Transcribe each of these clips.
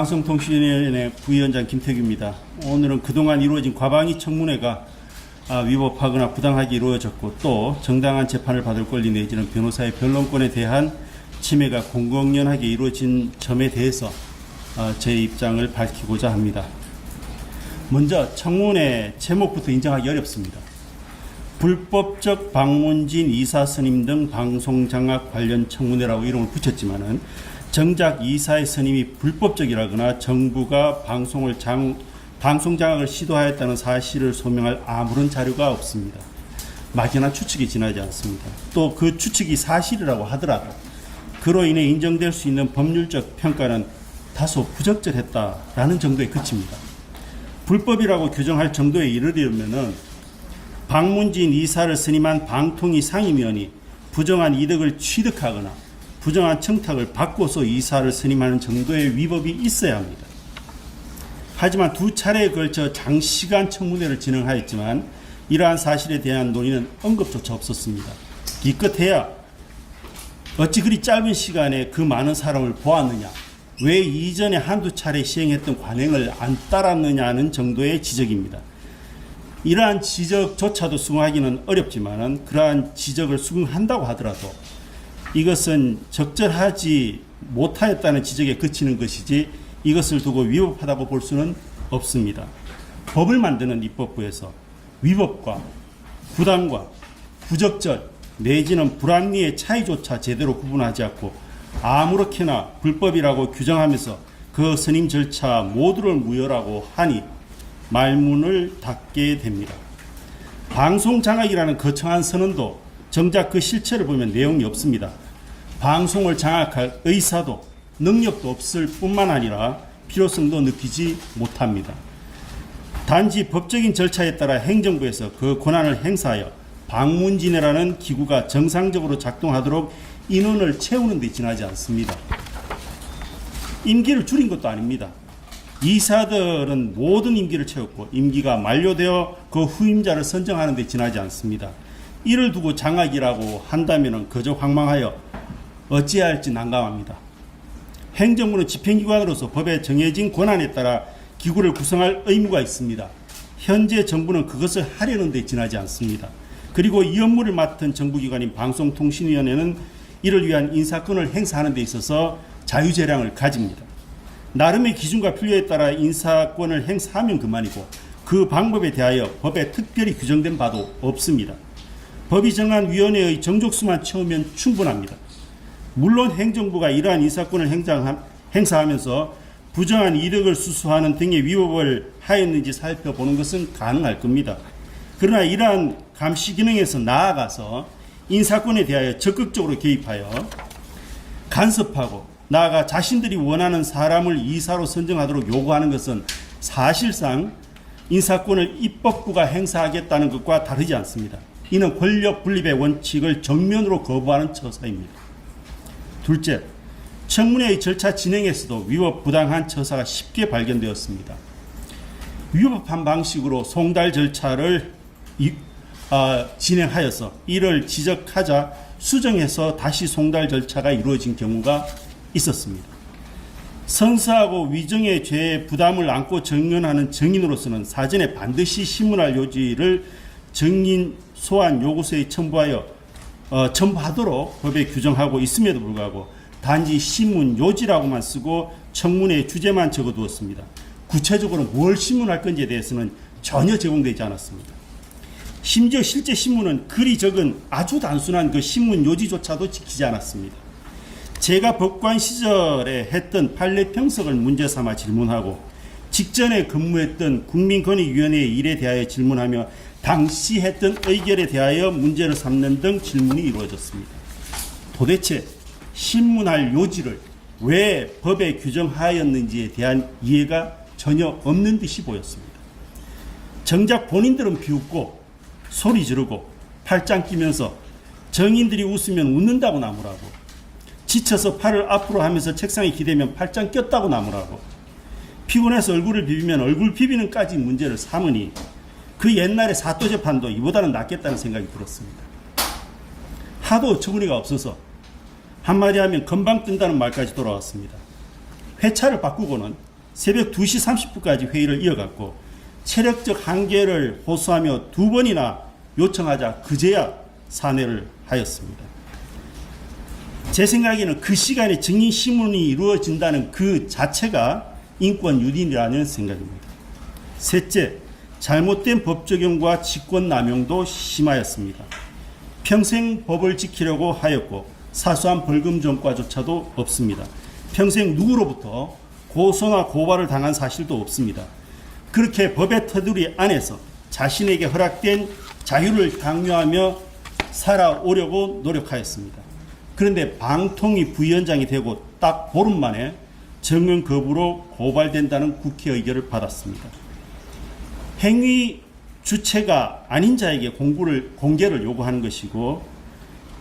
방송통신위원회 부위원장 김태규입니다. 오늘은 그동안 이루어진 과방위 청문회가 위법하거나 부당하게 이루어졌고 또 정당한 재판을 받을 권리 내지는 변호사의 변론권에 대한 침해가 공공연하게 이루어진 점에 대해서 제 입장을 밝히고자 합니다. 먼저 청문회 제목부터 인정하기 어렵습니다. 불법적 방문진 이사 선임 등 방송장악 관련 청문회라고 이름을 붙였지만은 정작 이사의 선임이 불법적이라거나 정부가 방송장악을 시도하였다는 사실을 소명할 아무런 자료가 없습니다. 막연한 추측이 지나지 않습니다. 또 그 추측이 사실이라고 하더라도 그로 인해 인정될 수 있는 법률적 평가는 다소 부적절했다라는 정도에 그칩니다. 불법이라고 규정할 정도에 이르려면은 방문진 이사를 선임한 방통위 상임위원이 부정한 이득을 취득하거나 부정한 청탁을 받고서 이사를 선임하는 정도의 위법이 있어야 합니다. 하지만 두 차례에 걸쳐 장시간 청문회를 진행하였지만 이러한 사실에 대한 논의는 언급조차 없었습니다. 기껏해야 어찌 그리 짧은 시간에 그 많은 사람을 보았느냐, 왜 이전에 한두 차례 시행했던 관행을 안 따랐느냐는 정도의 지적입니다. 이러한 지적조차도 수긍하기는 어렵지만 그러한 지적을 수긍한다고 하더라도 이것은 적절하지 못하였다는 지적에 그치는 것이지 이것을 두고 위법하다고 볼 수는 없습니다. 법을 만드는 입법부에서 위법과 부당과 부적절 내지는 불합리의 차이조차 제대로 구분하지 않고 아무렇게나 불법이라고 규정하면서 그 선임 절차 모두를 무효라고 하니 말문을 닫게 됩니다. 방송장악이라는 거창한 선언도 정작 그 실체를 보면 내용이 없습니다. 방송을 장악할 의사도 능력도 없을 뿐만 아니라 필요성도 느끼지 못합니다. 단지 법적인 절차에 따라 행정부에서 그 권한을 행사하여 방문진회라는 기구가 정상적으로 작동하도록 인원을 채우는 데 지나지 않습니다. 임기를 줄인 것도 아닙니다. 이사들은 모든 임기를 채웠고 임기가 만료되어 그 후임자를 선정하는 데 지나지 않습니다. 이를 두고 장악이라고 한다면 그저 황망하여 어찌해야 할지 난감합니다. 행정부는 집행기관으로서 법에 정해진 권한에 따라 기구를 구성할 의무가 있습니다. 현재 정부는 그것을 하려는 데 지나지 않습니다. 그리고 이 업무를 맡은 정부기관인 방송통신위원회는 이를 위한 인사권을 행사하는 데 있어서 자유재량을 가집니다. 나름의 기준과 필요에 따라 인사권을 행사하면 그만이고 그 방법에 대하여 법에 특별히 규정된 바도 없습니다. 법이 정한 위원회의 정족수만 채우면 충분합니다. 물론 행정부가 이러한 인사권을 행사하면서 부정한 이득을 수수하는 등의 위법을 하였는지 살펴보는 것은 가능할 겁니다. 그러나 이러한 감시 기능에서 나아가서 인사권에 대하여 적극적으로 개입하여 간섭하고 나아가 자신들이 원하는 사람을 이사로 선정하도록 요구하는 것은 사실상 인사권을 입법부가 행사하겠다는 것과 다르지 않습니다. 이는 권력 분립의 원칙을 정면으로 거부하는 처사입니다. 둘째, 청문회의 절차 진행에서도 위법 부당한 처사가 쉽게 발견되었습니다. 위법한 방식으로 송달 절차를 진행하여서 이를 지적하자 수정해서 다시 송달 절차가 이루어진 경우가 있었습니다. 선서하고 위정의 죄의 부담을 안고 증언하는 증인으로서는 사전에 반드시 신문할 요지를 증인 소환 요구서에 첨부하도록 법에 규정하고 있음에도 불구하고 단지 신문 요지라고만 쓰고 청문회 주제만 적어두었습니다. 구체적으로 뭘 신문할 건지에 대해서는 전혀 제공되지 않았습니다. 심지어 실제 신문은 글이 적은 아주 단순한 그 신문 요지조차도 지키지 않았습니다. 제가 법관 시절에 했던 판례 평석을 문제 삼아 질문하고 직전에 근무했던 국민권익위원회의 일에 대하여 질문하며 당시 했던 의결에 대하여 문제를 삼는 등 질문이 이루어졌습니다. 도대체 신문할 요지를 왜 법에 규정하였는지에 대한 이해가 전혀 없는 듯이 보였습니다. 정작 본인들은 비웃고 소리 지르고 팔짱 끼면서 정인들이 웃으면 웃는다고 나무라고 지쳐서 팔을 앞으로 하면서 책상에 기대면 팔짱 꼈다고 나무라고 피곤해서 얼굴을 비비면 얼굴 비비는까지 문제를 삼으니 그 옛날의 사또 재판도 이보다는 낫겠다는 생각이 들었습니다. 하도 어처구니가 없어서 한마디 하면 금방 뜬다는 말까지 돌아왔습니다. 회차를 바꾸고는 새벽 2시 30분까지 회의를 이어갔고 체력적 한계를 호소하며 2번이나 요청하자 그제야 산회를 하였습니다. 제 생각에는 그 시간에 증인 심문이 이루어진다는 그 자체가 인권 유린이라는 생각입니다. 셋째, 잘못된 법 적용과 직권 남용도 심하였습니다. 평생 법을 지키려고 하였고 사소한 벌금 전과조차도 없습니다. 평생 누구로부터 고소나 고발을 당한 사실도 없습니다. 그렇게 법의 테두리 안에서 자신에게 허락된 자유를 강요하며 살아오려고 노력하였습니다. 그런데 방통위 부위원장이 되고 딱 보름 만에 정응 거부로 고발된다는 국회 의결을 받았습니다. 행위 주체가 아닌 자에게 공개를 요구하는 것이고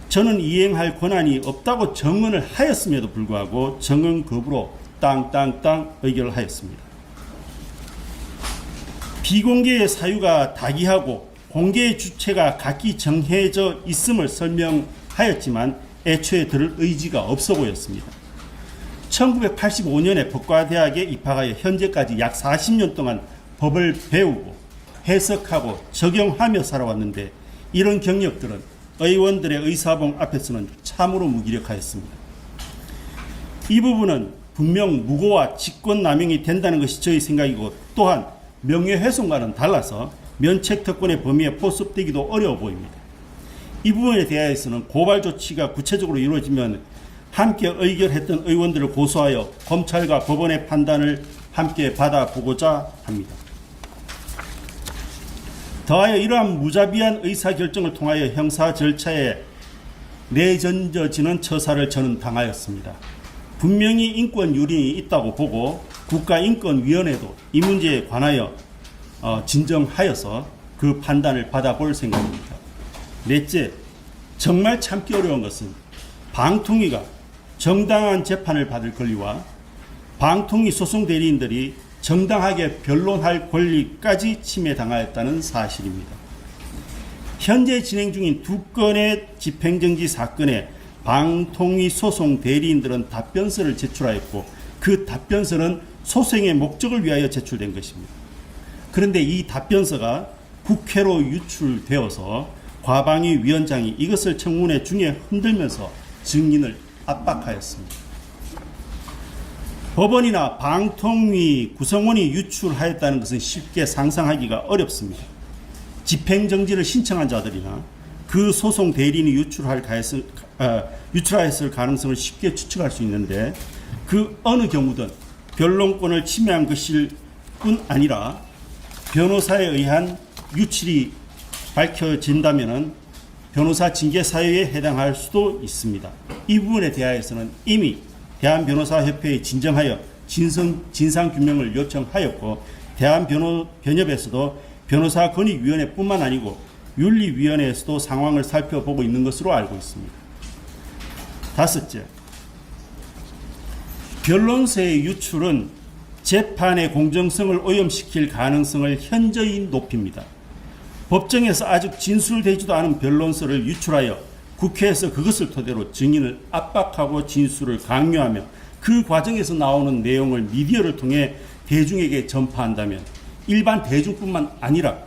저는 이행할 권한이 없다고 정언을 하였음에도 불구하고 정응 거부로 땅땅땅 의결을 하였습니다. 비공개의 사유가 다기하고 공개의 주체가 각기 정해져 있음을 설명하였지만 애초에 들을 의지가 없어 보였습니다. 1985년에 법과대학에 입학하여 현재까지 약 40년 동안 법을 배우고 해석하고 적용하며 살아왔는데 이런 경력들은 의원들의 의사봉 앞에서는 참으로 무기력하였습니다. 이 부분은 분명 무고와 직권남용이 된다는 것이 저의 생각이고 또한 명예훼손과는 달라서 면책특권의 범위에 포섭되기도 어려워 보입니다. 이 부분에 대해서는 고발 조치가 구체적으로 이루어지면 함께 의결했던 의원들을 고소하여 검찰과 법원의 판단을 함께 받아보고자 합니다. 더하여 이러한 무자비한 의사결정을 통하여 형사 절차에 내던져지는 처사를 저는 당하였습니다. 분명히 인권 유린이 있다고 보고 국가인권위원회도 이 문제에 관하여 진정하여서 그 판단을 받아볼 생각입니다. 넷째, 정말 참기 어려운 것은 방통위가 정당한 재판을 받을 권리와 방통위 소송 대리인들이 정당하게 변론할 권리까지 침해당하였다는 사실입니다. 현재 진행 중인 2건의 집행정지 사건에 방통위 소송 대리인들은 답변서를 제출하였고 그 답변서는 소송의 목적을 위하여 제출된 것입니다. 그런데 이 답변서가 국회로 유출되어서 과방위 위원장이 이것을 청문회 중에 흔들면서 증인을 압박하였습니다. 법원이나 방통위 구성원이 유출하였다는 것은 쉽게 상상하기가 어렵습니다. 집행정지를 신청한 자들이나 그 소송 대리인이 유출하였을 가능성을 쉽게 추측할 수 있는데 그 어느 경우든 변론권을 침해한 것일 뿐 아니라 변호사에 의한 유출이 밝혀진다면 변호사 징계 사유에 해당할 수도 있습니다. 이 부분에 대하여서는 이미 대한변호사협회에 진정하여 진상규명을 요청하였고 대한변협에서도 변호사권익위원회뿐만 아니고 윤리위원회에서도 상황을 살펴보고 있는 것으로 알고 있습니다. 다섯째, 변론서의 유출은 재판의 공정성을 오염시킬 가능성을 현저히 높입니다. 법정에서 아직 진술되지도 않은 변론서를 유출하여 국회에서 그것을 토대로 증인을 압박하고 진술을 강요하며 그 과정에서 나오는 내용을 미디어를 통해 대중에게 전파한다면 일반 대중뿐만 아니라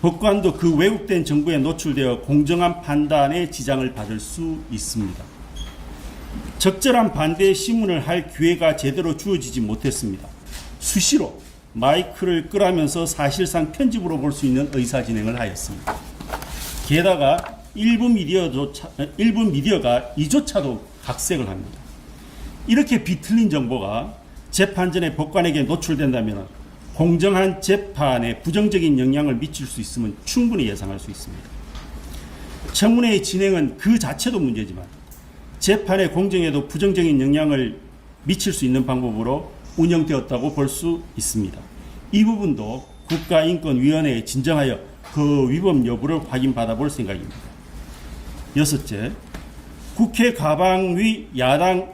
법관도 그 왜곡된 정보에 노출되어 공정한 판단에 지장을 받을 수 있습니다. 적절한 반대 신문을 할 기회가 제대로 주어지지 못했습니다. 수시로 마이크를 끄라면서 사실상 편집으로 볼 수 있는 의사진행을 하였습니다. 게다가 일부 미디어가 이조차도 각색을 합니다. 이렇게 비틀린 정보가 재판 전에 법관에게 노출된다면 공정한 재판에 부정적인 영향을 미칠 수 있음은 충분히 예상할 수 있습니다. 청문회의 진행은 그 자체도 문제지만 재판의 공정에도 부정적인 영향을 미칠 수 있는 방법으로 운영되었다고 볼 수 있습니다. 이 부분도 국가인권위원회에 진정하여 그 위법 여부를 확인받아 볼 생각입니다. 여섯째, 국회 과방위 야당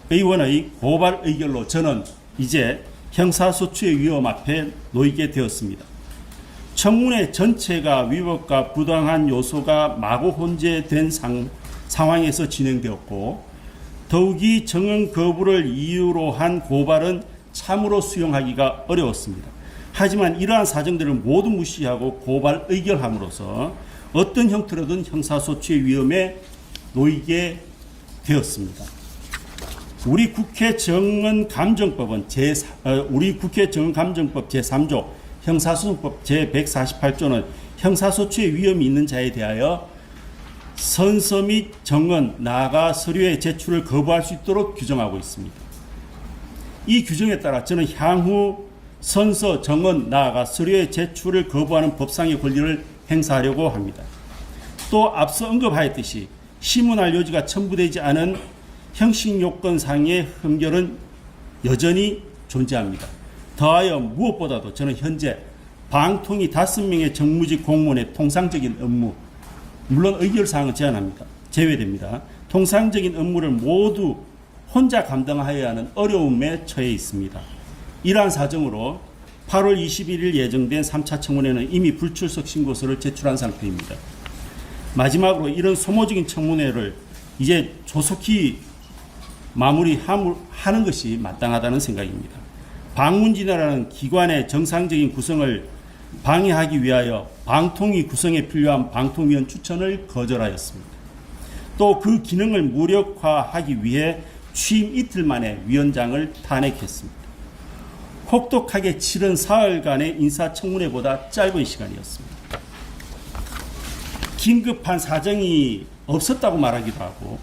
의원의 고발 의결로 저는 이제 형사소추의 위험 앞에 놓이게 되었습니다. 청문회 전체가 위법과 부당한 요소가 마구 혼재된 상황에서 진행되었고 더욱이 정응 거부를 이유로 한 고발은 참으로 수용하기가 어려웠습니다. 하지만 이러한 사정들을 모두 무시하고 고발 의결함으로써 어떤 형태로든 형사소추의 위험에 놓이게 되었습니다. 우리 국회 정언감정법은 우리 국회 정언감정법 제3조 형사소송법 제148조는 형사소추의 위험이 있는 자에 대하여 선서 및 정언 나아가 서류의 제출을 거부할 수 있도록 규정하고 있습니다. 이 규정에 따라 저는 향후 선서, 정언, 나아가 서류의 제출을 거부하는 법상의 권리를 행사하려고 합니다. 또 앞서 언급하였듯이 심문할 요지가 첨부되지 않은 형식 요건상의 흠결은 여전히 존재합니다. 더하여 무엇보다도 저는 현재 방통위 5명의 정무직 공무원의 통상적인 업무, 물론 의결사항은 제외됩니다. 통상적인 업무를 모두 혼자 감당하여야 하는 어려움에 처해 있습니다. 이러한 사정으로 8월 21일 예정된 3차 청문회는 이미 불출석 신고서를 제출한 상태입니다. 마지막으로 이런 소모적인 청문회를 이제 조속히 마무리하는 것이 마땅하다는 생각입니다. 방문진이라는 기관의 정상적인 구성을 방해하기 위하여 방통위 구성에 필요한 방통위원 추천을 거절하였습니다. 또 그 기능을 무력화하기 위해 취임 이틀 만에 위원장을 탄핵했습니다. 혹독하게 치른 사흘간의 인사청문회보다 짧은 시간이었습니다. 긴급한 사정이 없었다고 말하기도 하고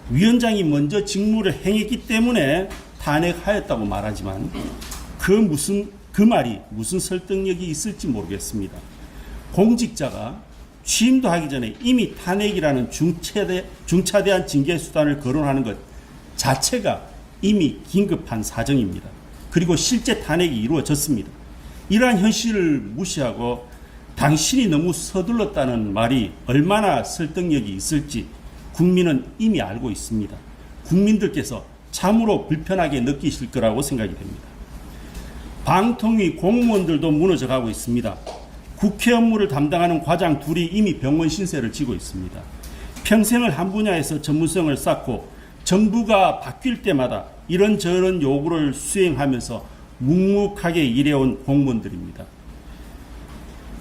위원장이 먼저 직무를 행했기 때문에 탄핵하였다고 말하지만 그 말이 무슨 설득력이 있을지 모르겠습니다. 공직자가 취임도 하기 전에 이미 탄핵이라는 중차대한 징계 수단을 거론하는 것 자체가 이미 긴급한 사정입니다. 그리고 실제 탄핵이 이루어졌습니다. 이러한 현실을 무시하고 당신이 너무 서둘렀다는 말이 얼마나 설득력이 있을지 국민은 이미 알고 있습니다. 국민들께서 참으로 불편하게 느끼실 거라고 생각이 됩니다. 방통위 공무원들도 무너져가고 있습니다. 국회 업무를 담당하는 과장 둘이 이미 병원 신세를 지고 있습니다. 평생을 한 분야에서 전문성을 쌓고 정부가 바뀔 때마다 이런저런 요구를 수행하면서 묵묵하게 일해온 공무원들입니다.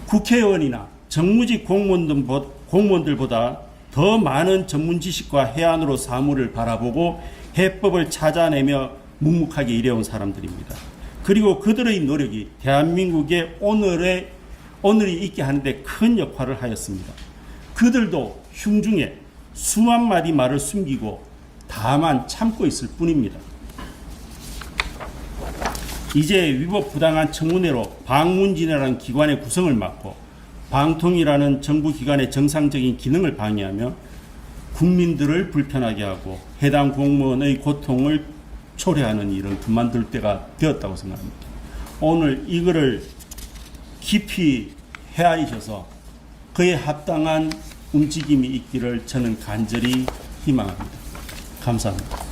국회의원이나 정무직 공무원들보다 더 많은 전문 지식과 해안으로 사무를 바라보고 해법을 찾아내며 묵묵하게 일해온 사람들입니다. 그리고 그들의 노력이 대한민국의 오늘이 있게 하는데 큰 역할을 하였습니다. 그들도 흉중에 수만 마디 말을 숨기고 다만 참고 있을 뿐입니다. 이제 위법 부당한 청문회로 방문진이라는 기관의 구성을 막고 방통위라는 정부기관의 정상적인 기능을 방해하며 국민들을 불편하게 하고 해당 공무원의 고통을 초래하는 일은 그만둘 때가 되었다고 생각합니다. 오늘 이거를 깊이 헤아리셔서 그에 합당한 움직임이 있기를 저는 간절히 희망합니다. 감사합니다.